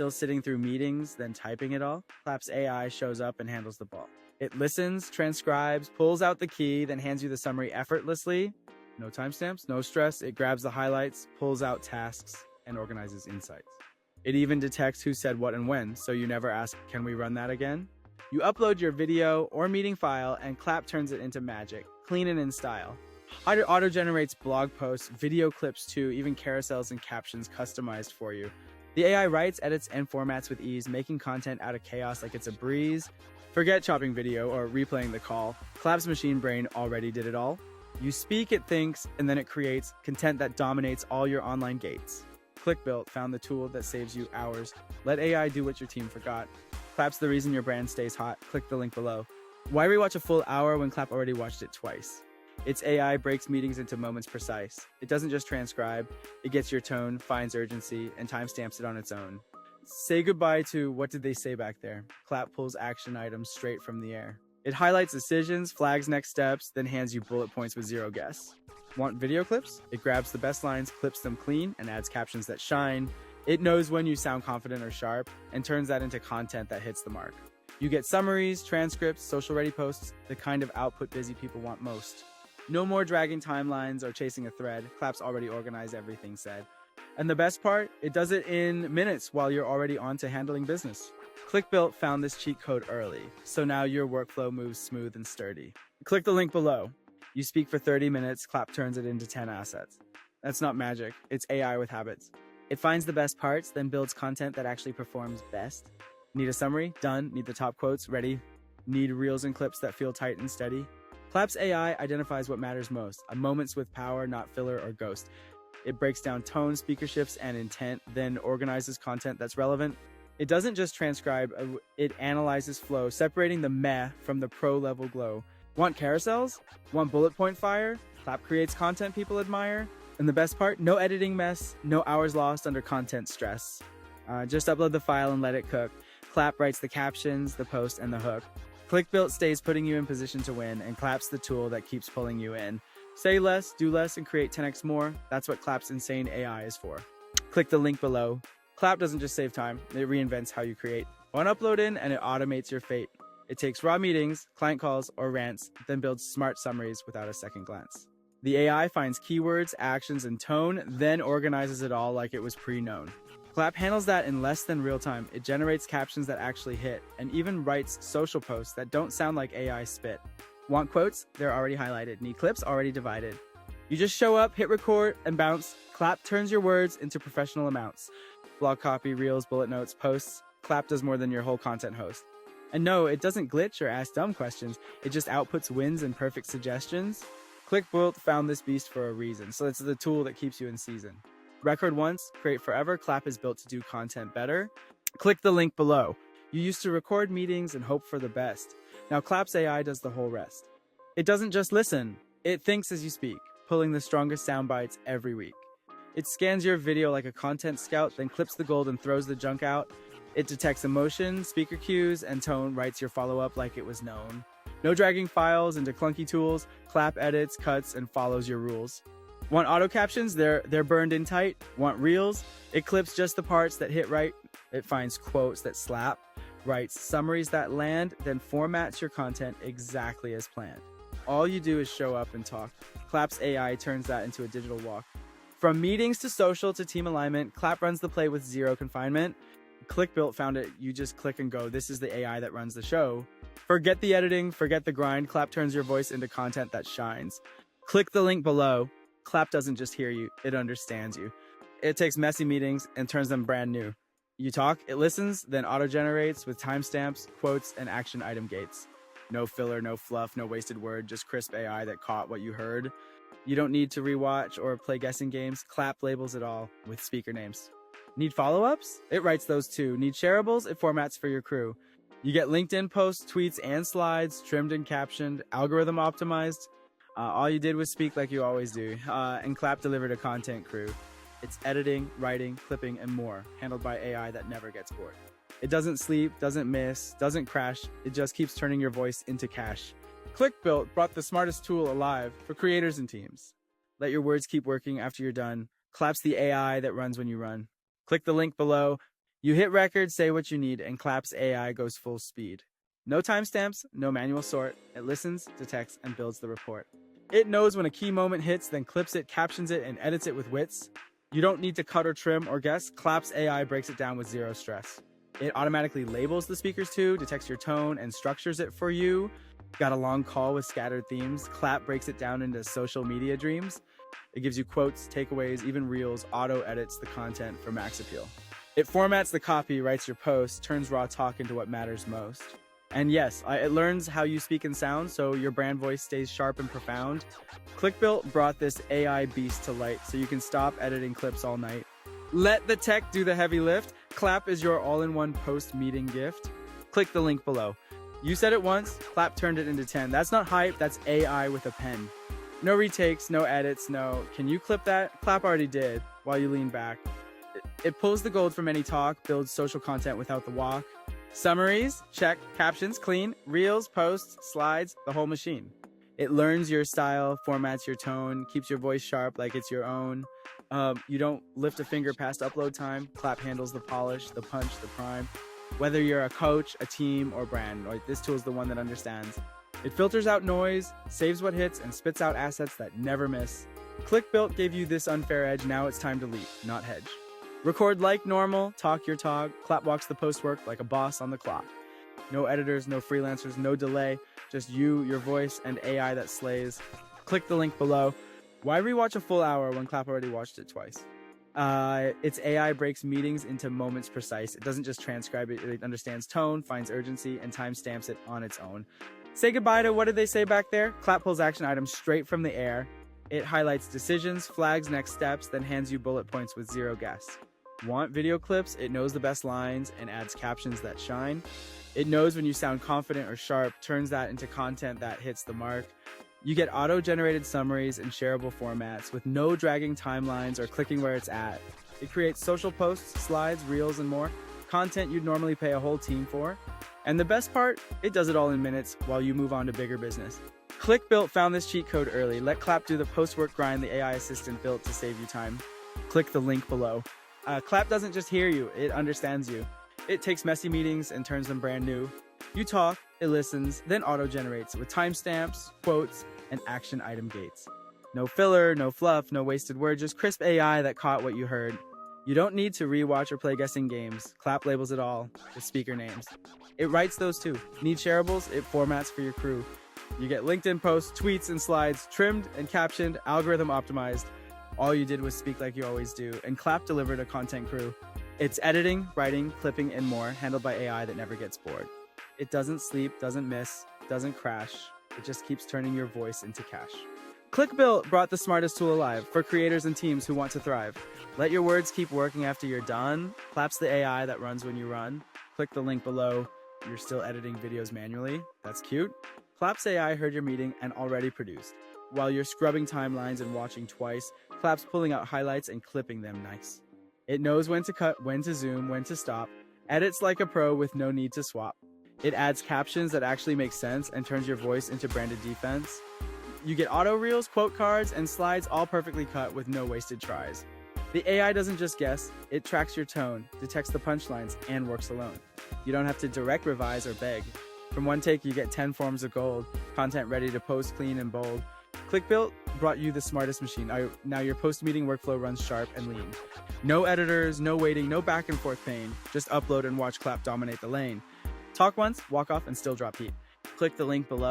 still sitting through meetings, then typing it all, Klap's AI shows up and handles the ball. It listens, transcribes, pulls out the key, then hands you the summary effortlessly. No timestamps, no stress. It grabs the highlights, pulls out tasks, and organizes insights. It even detects who said what and when, so you never ask, can we run that again? You upload your video or meeting file, and Klap turns it into magic, clean and in style. Auto-generates blog posts, video clips too, even carousels and captions customized for you. The AI writes, edits, and formats with ease, making content out of chaos like it's a breeze. Forget chopping video or replaying the call. Klap's machine brain already did it all. You speak, it thinks, and then it creates content that dominates all your online gates. ClickBuilt found the tool that saves you hours. Let AI do what your team forgot. Klap's the reason your brand stays hot. Click the link below. Why rewatch a full hour when Klap already watched it twice? Its AI breaks meetings into moments precise. It doesn't just transcribe, it gets your tone, finds urgency, and timestamps it on its own. Say goodbye to what did they say back there? Klap pulls action items straight from the air. It highlights decisions, flags next steps, then hands you bullet points with zero guess. Want video clips? It grabs the best lines, clips them clean, and adds captions that shine. It knows when you sound confident or sharp, and turns that into content that hits the mark. You get summaries, transcripts, social-ready posts, the kind of output busy people want most. No more dragging timelines or chasing a thread. Klap's already organized everything said. And the best part, it does it in minutes while you're already on to handling business. ClickBuilt found this cheat code early, so now your workflow moves smooth and sturdy. Click the link below. You speak for 30 minutes, Klap turns it into 10 assets. That's not magic, it's AI with habits. It finds the best parts, then builds content that actually performs best. Need a summary? Done. Need the top quotes? Ready. Need reels and clips that feel tight and steady? Klap's AI identifies what matters most, a moments with power, not filler or ghost. It breaks down tone, speaker shifts, and intent, then organizes content that's relevant. It doesn't just transcribe, it analyzes flow, separating the meh from the pro-level glow. Want carousels? Want bullet point fire? Klap creates content people admire. And the best part, no editing mess, no hours lost under content stress. Just upload the file and let it cook. Klap writes the captions, the post, and the hook. ClickBuilt stays putting you in position to win, and Klap's the tool that keeps pulling you in. Say less, do less, and create 10x more. That's what Klap's insane AI is for. Click the link below. Klap doesn't just save time, it reinvents how you create. One upload in, and it automates your fate. It takes raw meetings, client calls, or rants, then builds smart summaries without a second glance. The AI finds keywords, actions, and tone, then organizes it all like it was pre-known. Klap handles that in less than real time. It generates captions that actually hit, and even writes social posts that don't sound like AI spit. Want quotes? They're already highlighted. Need clips? Already divided. You just show up, hit record, and bounce. Klap turns your words into professional amounts. Blog copy, reels, bullet notes, posts. Klap does more than your whole content host. And no, it doesn't glitch or ask dumb questions. It just outputs wins and perfect suggestions. ClickBuilt found this beast for a reason, so it's the tool that keeps you in season. Record once, create forever. Klap is built to do content better. Click the link below. You used to record meetings and hope for the best. Now Klap's AI does the whole rest. It doesn't just listen, it thinks as you speak, pulling the strongest sound bites every week. It scans your video like a content scout, then clips the gold and throws the junk out. It detects emotion, speaker cues, and tone, writes your follow-up like it was known. No dragging files into clunky tools. Klap edits, cuts, and follows your rules. Want auto captions? They're burned in tight. Want reels? It clips just the parts that hit right. It finds quotes that slap, writes summaries that land, then formats your content exactly as planned. All you do is show up and talk. Klap's AI turns that into a digital walk. From meetings to social to team alignment, Klap runs the play with zero confinement. ClickBuilt found it. You just click and go. This is the AI that runs the show. Forget the editing, forget the grind. Klap turns your voice into content that shines. Click the link below. Klap doesn't just hear you, it understands you. It takes messy meetings and turns them brand new. You talk, it listens, then auto-generates with timestamps, quotes, and action item gates. No filler, no fluff, no wasted word, just crisp AI that caught what you heard. You don't need to rewatch or play guessing games. Klap labels it all with speaker names. Need follow-ups? It writes those too. Need shareables? It formats for your crew. You get LinkedIn posts, tweets, and slides, trimmed and captioned, algorithm optimized. All you did was speak like you always do, and Klap delivered a content crew. It's editing, writing, clipping, and more, handled by AI that never gets bored. It doesn't sleep, doesn't miss, doesn't crash, it just keeps turning your voice into cash. ClickBuilt brought the smartest tool alive for creators and teams. Let your words keep working after you're done. Klap's the AI that runs when you run. Click the link below. You hit record, say what you need, and Klap's AI goes full speed. No timestamps, no manual sort. It listens, detects, and builds the report. It knows when a key moment hits, then clips it, captions it, and edits it with wits. You don't need to cut or trim or guess. Klap's AI breaks it down with zero stress. It automatically labels the speakers too, detects your tone, and structures it for you. Got a long call with scattered themes? Klap breaks it down into social media dreams. It gives you quotes, takeaways, even reels, auto-edits the content for max appeal. It formats the copy, writes your post, turns raw talk into what matters most. And yes, it learns how you speak and sound, so your brand voice stays sharp and profound. ClickBuilt brought this AI beast to light, so you can stop editing clips all night. Let the tech do the heavy lift. Klap is your all-in-one post-meeting gift. Click the link below. You said it once, Klap turned it into 10. That's not hype, that's AI with a pen. No retakes, no edits, no, can you clip that? Klap already did, while you lean back. It pulls the gold from any talk, builds social content without the walk. Summaries, check. Captions, clean. Reels, posts, slides, the whole machine. It learns your style, formats your tone, keeps your voice sharp like it's your own. You don't lift a finger past upload time. Klap handles the polish, the punch, the prime. Whether you're a coach, a team, or brand, like this tool is the one that understands. It filters out noise, saves what hits, and spits out assets that never miss. ClickBuilt gave you this unfair edge, now it's time to leap, not hedge. Record like normal, talk your talk. Klap walks the post work like a boss on the clock. No editors, no freelancers, no delay. Just you, your voice, and AI that slays. Click the link below. Why rewatch a full hour when Klap already watched it twice? Its AI breaks meetings into moments precise. It doesn't just transcribe it, it understands tone, finds urgency, and timestamps it on its own. Say goodbye to what did they say back there? Klap pulls action items straight from the air. It highlights decisions, flags next steps, then hands you bullet points with zero guess. Want video clips? It knows the best lines and adds captions that shine. It knows when you sound confident or sharp, turns that into content that hits the mark. You get auto-generated summaries and shareable formats with no dragging timelines or clicking where it's at. It creates social posts, slides, reels, and more. Content you'd normally pay a whole team for. And the best part, it does it all in minutes while you move on to bigger business. ClickBuilt found this cheat code early. Let Klap do the post-work grind the AI assistant built to save you time. Click the link below. Klap doesn't just hear you, it understands you. It takes messy meetings and turns them brand new. You talk, it listens, then auto-generates with timestamps, quotes, and action item gates. No filler, no fluff, no wasted words, just crisp AI that caught what you heard. You don't need to rewatch or play guessing games. Klap labels it all, with speaker names. It writes those too. Need shareables? It formats for your crew. You get LinkedIn posts, tweets, and slides, trimmed and captioned, algorithm optimized. All you did was speak like you always do, and Klap delivered a content crew. It's editing, writing, clipping, and more, handled by AI that never gets bored. It doesn't sleep, doesn't miss, doesn't crash. It just keeps turning your voice into cash. ClickBuilt brought the smartest tool alive for creators and teams who want to thrive. Let your words keep working after you're done. Klap's the AI that runs when you run. Click the link below. You're still editing videos manually. That's cute. Klap's AI heard your meeting and already produced. While you're scrubbing timelines and watching twice, Klap's pulling out highlights and clipping them nice. It knows when to cut, when to zoom, when to stop. Edits like a pro with no need to swap. It adds captions that actually make sense and turns your voice into branded defense. You get auto reels, quote cards, and slides all perfectly cut with no wasted tries. The AI doesn't just guess, it tracks your tone, detects the punchlines, and works alone. You don't have to direct revise or beg. From one take, you get 10 forms of gold, content ready to post clean and bold. ClickBuilt brought you the smartest machine. Now your post-meeting workflow runs sharp and lean. No editors, no waiting, no back and forth pain. Just upload and watch Klap dominate the lane. Talk once, walk off, and still drop heat. Click the link below.